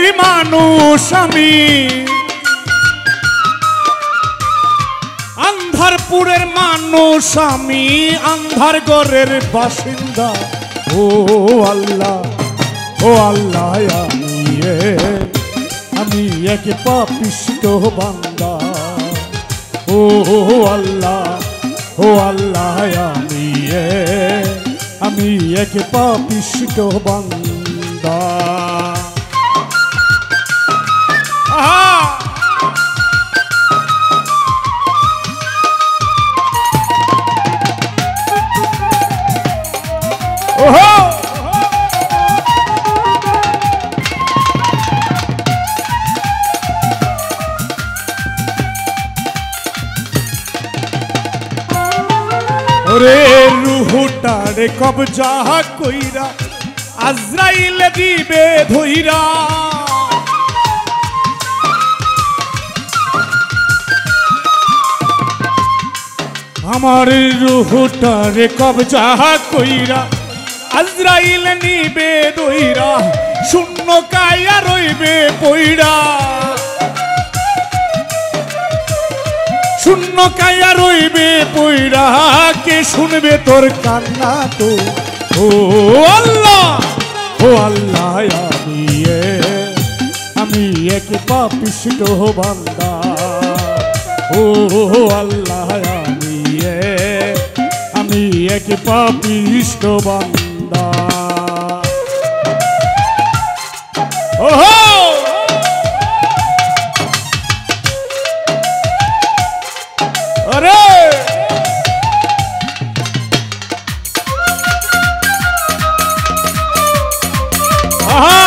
পুরের মানুষ আমি, আন্ধারপুরের মানুষ আমি, আন্ধার ঘরের বাসিন্দা। ও আল্লাহ আমি এক পাপিষ্ট বান্দা। ও আল্লাহ আমি এক পাপিষ্ট বান্দা। ওহো ওরে রুহুটারে কবজা কইরা আজরাইল দিবে ধইরা। আমার রুহুটারে কবজা কইরা আজরাইল নিবে ধইরা। শূন্য কায়া রইবে পইড়া, শূন্য কায়া রইবে পইড়া। কে শুনবে তোর কান্না তো? ও আল্লাহ আমি এক পাপিষ্ট বান্দা। ও আল্লাহ আমি এক পাপিষ্ট বান্দা। ওহো আরে আহা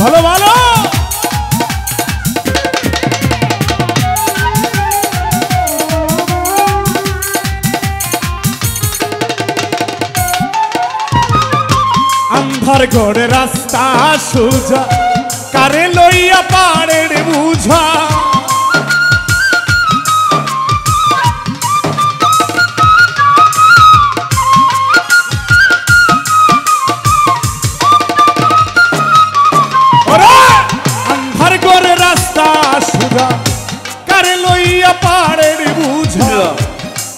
ভালো ভালো আন্ধার ঘরে রাস্তা সোজা, কারে লইয়া পাড়ের বুঝা। আন্ধার ঘরে রাস্তা সোজা, কারে লইয়া পাড়ের বুঝা।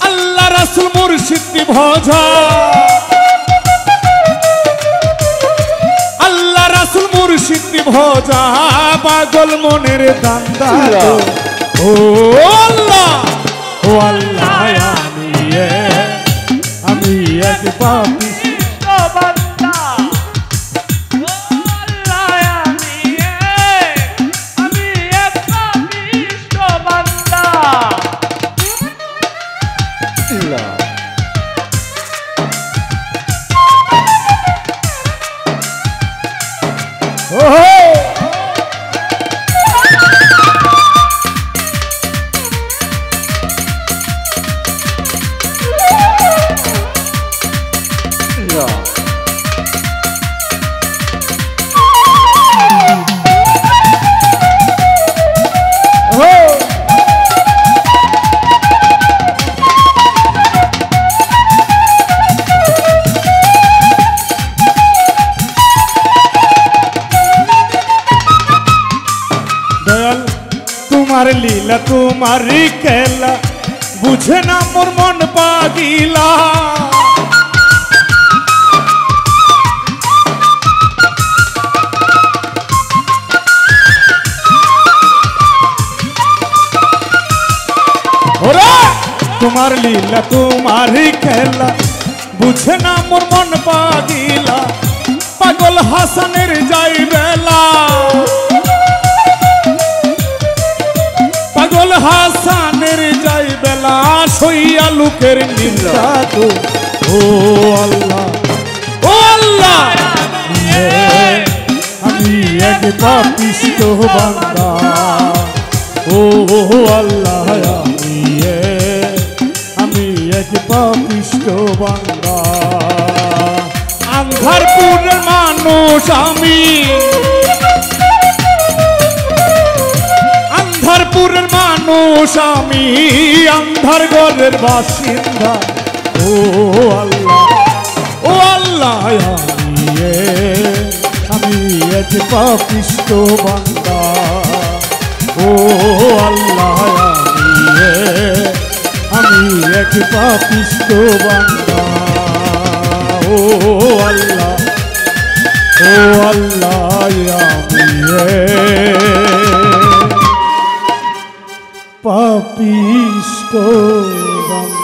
আল্লাহ রাসূল মুর্শিদ ভজা, মুর্শিদ ভজা। পাগল মনের দান্দা। ও আল্লাহ আমি এক পাপিষ্ট বান্দা। আমি এক পাপিষ্ট বান্দা। ওহো তোমার লীলা তোমারি খেলা, বুঝে না মোর মন পাগিলা। ওরে তোমার লীলা তোমারি খেলা, বুঝে না মোর মন পাগিলা। পাগল হাসানের যাই বেলা, পাগল হাসানের যাই বেলা। সইয়া লোকের নিন্দা তো। ও আল্লাহ আমি এক পাপিষ্ট বান্দা। ও আল্লাহ আমি এক পাপিষ্ট বান্দা। আন্ধারপুরের মানুষ আমি, আন্ধারপুর দূরের মানুষ আমি আন্ধার ঘরের বাসিন্দা ও আল্লাহ আমি এক পাপিষ্ঠ বান্দা ও আল্লাহ আমি এক পাপিষ্ঠ বান্দা ও আল্লাহ আমি পাপিষ্ঠ বান্দা।